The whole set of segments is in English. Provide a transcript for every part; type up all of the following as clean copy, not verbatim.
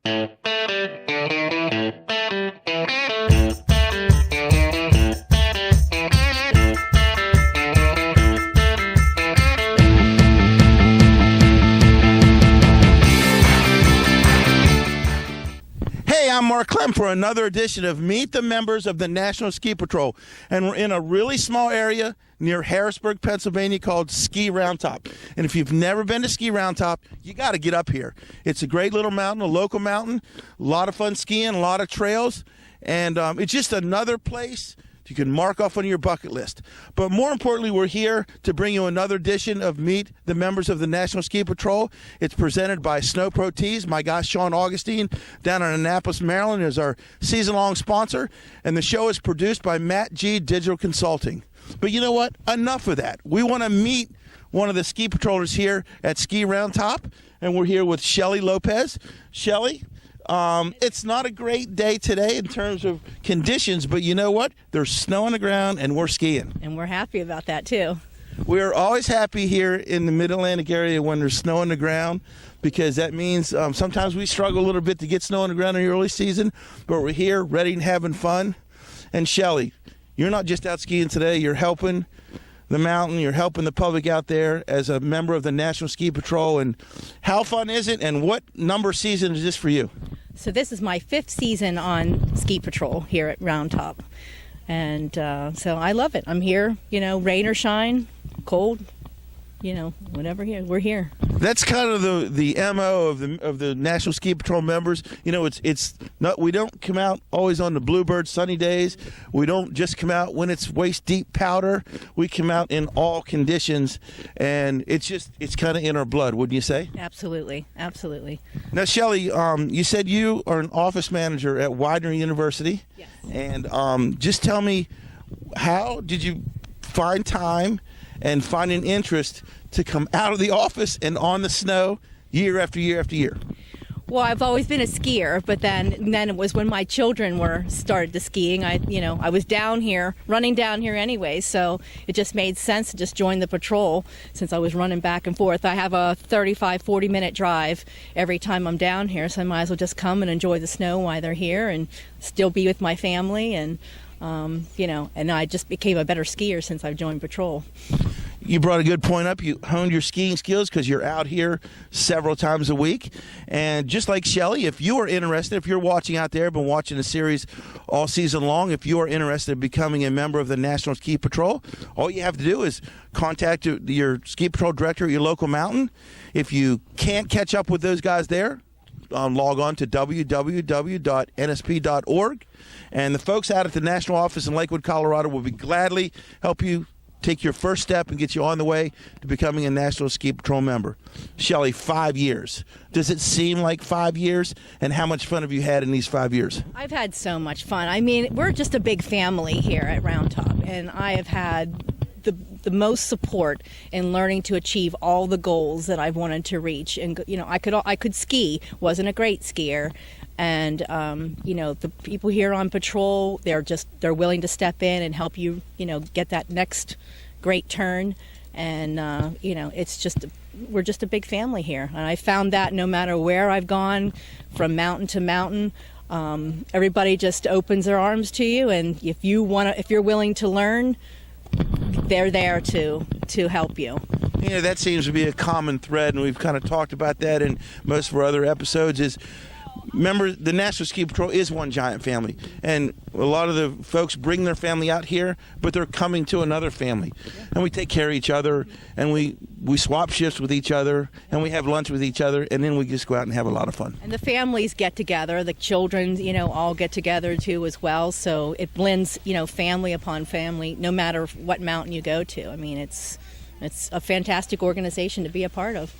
I'm Mark Clem for another edition of Meet the Members of the National Ski Patrol. And we're in a really small area near Harrisburg, Pennsylvania called Ski Roundtop. And if you've never been to Ski Roundtop, you got to get up here. It's a great little mountain, a local mountain, a lot of fun skiing, a lot of trails. And it's just another place you can mark off on your bucket list. But more importantly, we're here to bring you another edition of Meet the Members of the National Ski Patrol. It's presented by Snow Pro Tees. My guy, Sean Augustine, down in Annapolis, Maryland, is our season-long sponsor. And the show is produced by Matt G. Digital Consulting. But you know what? Enough of that. We want to meet one of the ski patrollers here at Ski Roundtop. And we're here with Shelly Lopez. Shelly, it's not a great day today in terms of conditions, but you know what? There's snow on the ground and we're skiing. And we're happy about that too. We're always happy here in the Mid-Atlantic area when there's snow on the ground, because that means sometimes we struggle a little bit to get snow on the ground in the early season, but we're here ready and having fun. And Shelly, you're not just out skiing today, you're helping the mountain, you're helping the public out there as a member of the National Ski Patrol. And how fun is it, and what number season is this for you? So this is my 5th season on Ski Patrol here at Roundtop. And so I love it. I'm here, rain or shine, cold, whatever here. We're here. That's kind of the MO of the National Ski Patrol members. It's not, we don't come out always on the bluebird sunny days. We don't just come out when it's waist deep powder. We come out in all conditions, and it's kind of in our blood, wouldn't you say? Absolutely. Now, Shelly, you said you are an office manager at Widener University. Yes. And just tell me, how did you find time and find an interest to come out of the office and on the snow year after year after year? Well, I've always been a skier, but then it was when my children started to skiing. I was running down here anyway, so it just made sense to just join the patrol since I was running back and forth. I have a 40-minute drive every time I'm down here, so I might as well just come and enjoy the snow while they're here and still be with my family. And and I just became a better skier since I've joined patrol. You brought a good point up. You honed your skiing skills because you're out here several times a week. And just like Shelly, if you are interested, if you're watching out there, been watching the series all season long, if you are interested in becoming a member of the National Ski Patrol, all you have to do is contact your ski patrol director at your local mountain. If you can't catch up with those guys there, log on to www.nsp.org. And the folks out at the national office in Lakewood, Colorado will be gladly help you take your first step and get you on the way to becoming a National Ski Patrol member. Shelly, 5 years. Does it seem like 5 years? And how much fun have you had in these 5 years? I've had so much fun. I mean, we're just a big family here at Roundtop, and I have had the most support in learning to achieve all the goals that I've wanted to reach. And I could ski, wasn't a great skier, and the people here on patrol, they're willing to step in and help you get that next great turn. And we're just a big family here, and I found that no matter where I've gone from mountain to mountain, everybody just opens their arms to you, and if you're willing to learn, they're there to help you. That seems to be a common thread, and we've kind of talked about that in most of our other episodes, is remember, the National Ski Patrol is one giant family, and a lot of the folks bring their family out here, but they're coming to another family, and we take care of each other, and we swap shifts with each other, and we have lunch with each other, and then we just go out and have a lot of fun. And the families get together, the children, all get together too as well, so it blends, family upon family, no matter what mountain you go to. I mean, it's a fantastic organization to be a part of.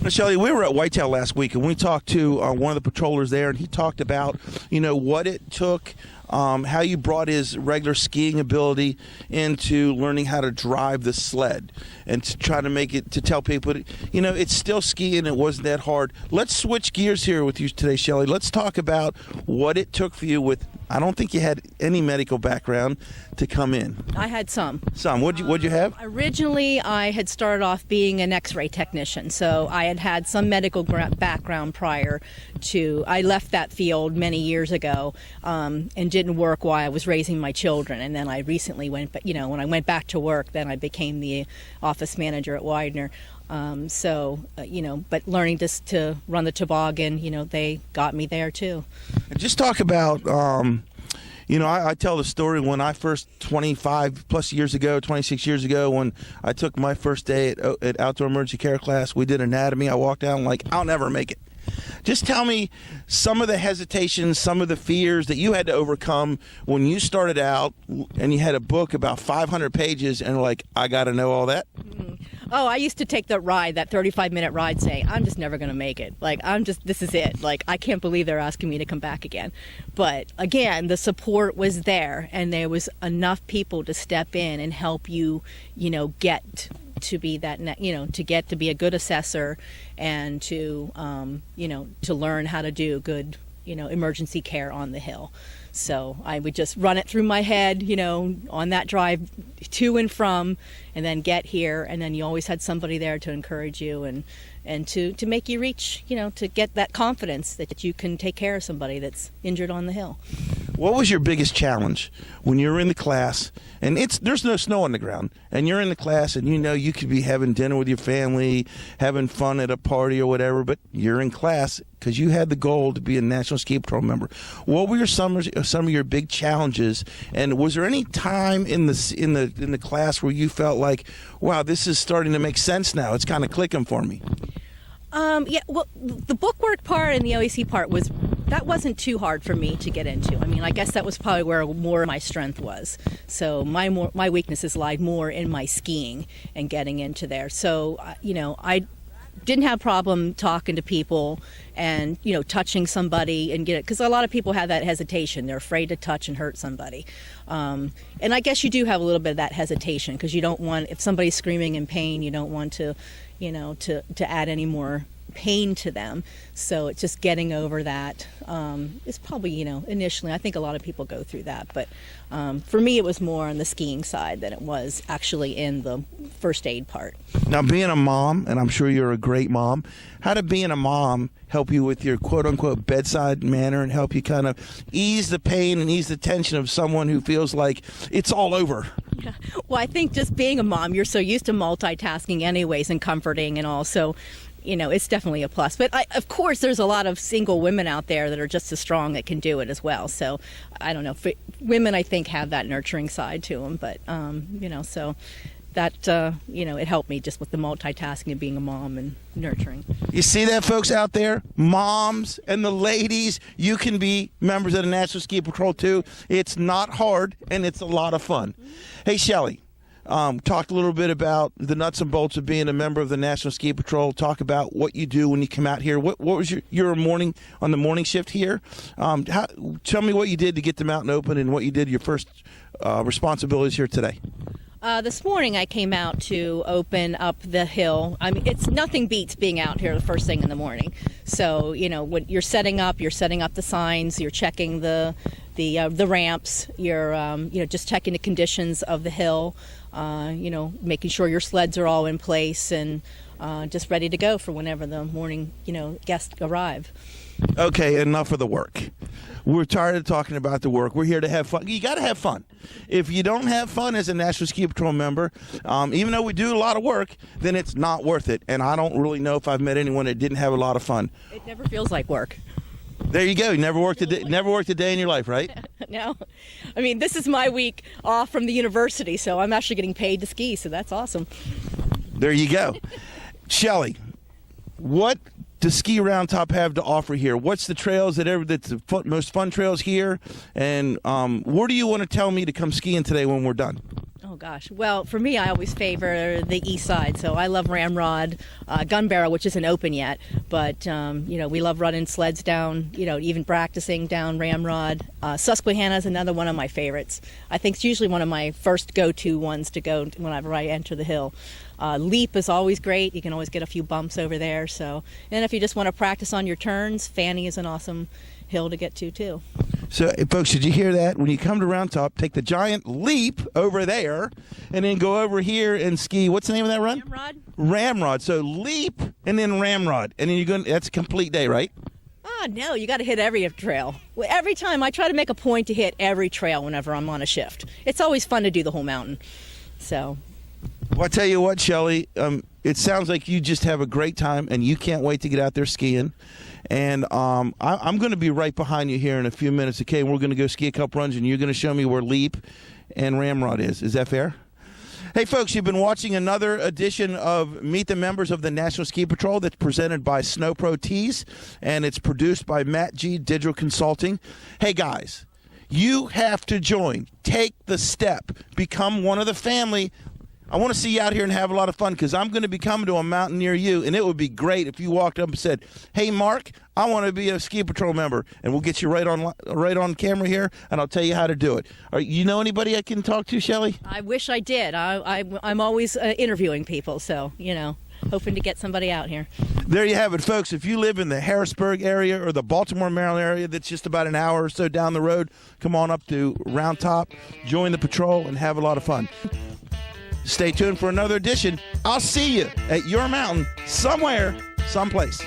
Shelly, we were at Whitetail last week, and we talked to one of the patrollers there, and he talked about, what it took how you brought his regular skiing ability into learning how to drive the sled, and to try to make it, to tell people, it's still skiing. It wasn't that hard. Let's switch gears here with you today, Shelly. Let's talk about what it took for you with, I don't think you had any medical background to come in. I had some. What'd you have? Originally, I had started off being an X-ray technician, so I had some medical background prior to. I left that field many years ago and didn't work while I was raising my children. And then I recently went, when I went back to work, then I became the office manager at Widener. But learning to run the toboggan, they got me there too. Just talk about, I tell the story when I first, 25 plus years ago, 26 years ago, when I took my first day at outdoor emergency care class, we did anatomy. I walked out like, I'll never make it. Just tell me some of the hesitations, some of the fears that you had to overcome when you started out and you had a book about 500 pages and like, I got to know all that. Oh, I used to take that 35-minute ride saying, I'm just never going to make it. This is it. I can't believe they're asking me to come back again. But again, the support was there, and there was enough people to step in and help you, get to be that, to get to be a good assessor and to, to learn how to do good, emergency care on the hill. So I would just run it through my head, on that drive to and from, and then get here. And then you always had somebody there to encourage you and to make you reach, to get that confidence that you can take care of somebody that's injured on the hill. What was your biggest challenge when you were in the class and there's no snow on the ground and you're in the class and you could be having dinner with your family, having fun at a party or whatever, but you're in class because you had the goal to be a National Ski Patrol member. What were some of your big challenges, and was there any time in the class where you felt like, wow, this is starting to make sense now, it's kind of clicking for me? Well, the bookwork part and the OEC part wasn't too hard for me to get into. I mean, I guess that was probably where more of my strength was. So my weaknesses lied more in my skiing and getting into there. So, I didn't have a problem talking to people and, touching somebody and get it. Because a lot of people have that hesitation. They're afraid to touch and hurt somebody. And I guess you do have a little bit of that hesitation because you don't want, if somebody's screaming in pain, you don't want to, to add any more pain to them. So it's just getting over that. It's probably, initially, I think a lot of people go through that. But for me, it was more on the skiing side than it was actually in the first aid part. Now, being a mom, and I'm sure you're a great mom, how did being a mom help you with your quote-unquote bedside manner and help you kind of ease the pain and ease the tension of someone who feels like it's all over? Yeah. Well, I think just being a mom, you're so used to multitasking anyways and comforting and all. So it's definitely a plus. But of course, there's a lot of single women out there that are just as strong that can do it as well. So I don't know. Women, I think, have that nurturing side to them. But, so that, it helped me just with the multitasking of being a mom and nurturing. You see that, folks out there? Moms and the ladies, you can be members of the National Ski Patrol, too. It's not hard, and it's a lot of fun. Hey, Shelly. Talked a little bit about the nuts and bolts of being a member of the National Ski Patrol. Talk about what you do when you come out here. What was your morning on the morning shift here? Tell me what you did to get the mountain open and what you did your first responsibilities here today. This morning I came out to open up the hill. I mean, it's nothing beats being out here the first thing in the morning. So, when you're setting up the signs, you're checking the ramps, you're just checking the conditions of the hill, making sure your sleds are all in place and just ready to go for whenever the morning, guests arrive. Okay, enough of the work. We're tired of talking about the work. We're here to have fun. You got to have fun. If you don't have fun as a National Ski Patrol member, even though we do a lot of work, then it's not worth it. And I don't really know if I've met anyone that didn't have a lot of fun. It never feels like work. There you go. You never worked a day in your life, right? No. I mean, this is my week off from the university, so I'm actually getting paid to ski, so that's awesome. There you go. Shelly, what does Ski Roundtop have to offer here? What's the trails that's the most fun trails here? And where do you want to tell me to come skiing today when we're done? Oh, gosh. Well, for me, I always favor the east side. So I love Ramrod, Gun Barrel, which isn't open yet. But, we love running sleds down, even practicing down Ramrod. Susquehanna is another one of my favorites. I think it's usually one of my first go-to ones to go whenever I enter the hill. Leap is always great. You can always get a few bumps over there. So, and if you just want to practice on your turns, Fanny is an awesome hill to get to, too. So, folks, did you hear that? When you come to Roundtop, take the giant leap over there and then go over here and ski. What's the name of that run? Ramrod. So leap and then Ramrod. And then you're going. That's a complete day, right? No, you got to hit every trail. Every time I try to make a point to hit every trail whenever I'm on a shift. It's always fun to do the whole mountain. So. Well, I tell you what, Shelly, it sounds like you just have a great time and you can't wait to get out there skiing. And I'm going to be right behind you here in a few minutes, okay? We're going to go ski a couple runs and you're going to show me where Leap and Ramrod is. Is that fair? Hey, folks, you've been watching another edition of Meet the Members of the National Ski Patrol that's presented by Snow Pro Tees, and it's produced by Matt G. Digital Consulting. Hey, guys, you have to join. Take the step. Become one of the family. I want to see you out here and have a lot of fun because I'm going to be coming to a mountain near you, and it would be great if you walked up and said, "Hey, Mark, I want to be a Ski Patrol member," and we'll get you right on camera here, and I'll tell you how to do it. You know anybody I can talk to, Shelly? I wish I did. I'm always interviewing people, so, hoping to get somebody out here. There you have it, folks. If you live in the Harrisburg area or the Baltimore, Maryland area that's just about an hour or so down the road, come on up to Roundtop, join the patrol, and have a lot of fun. Stay tuned for another edition. I'll see you at your mountain somewhere, someplace.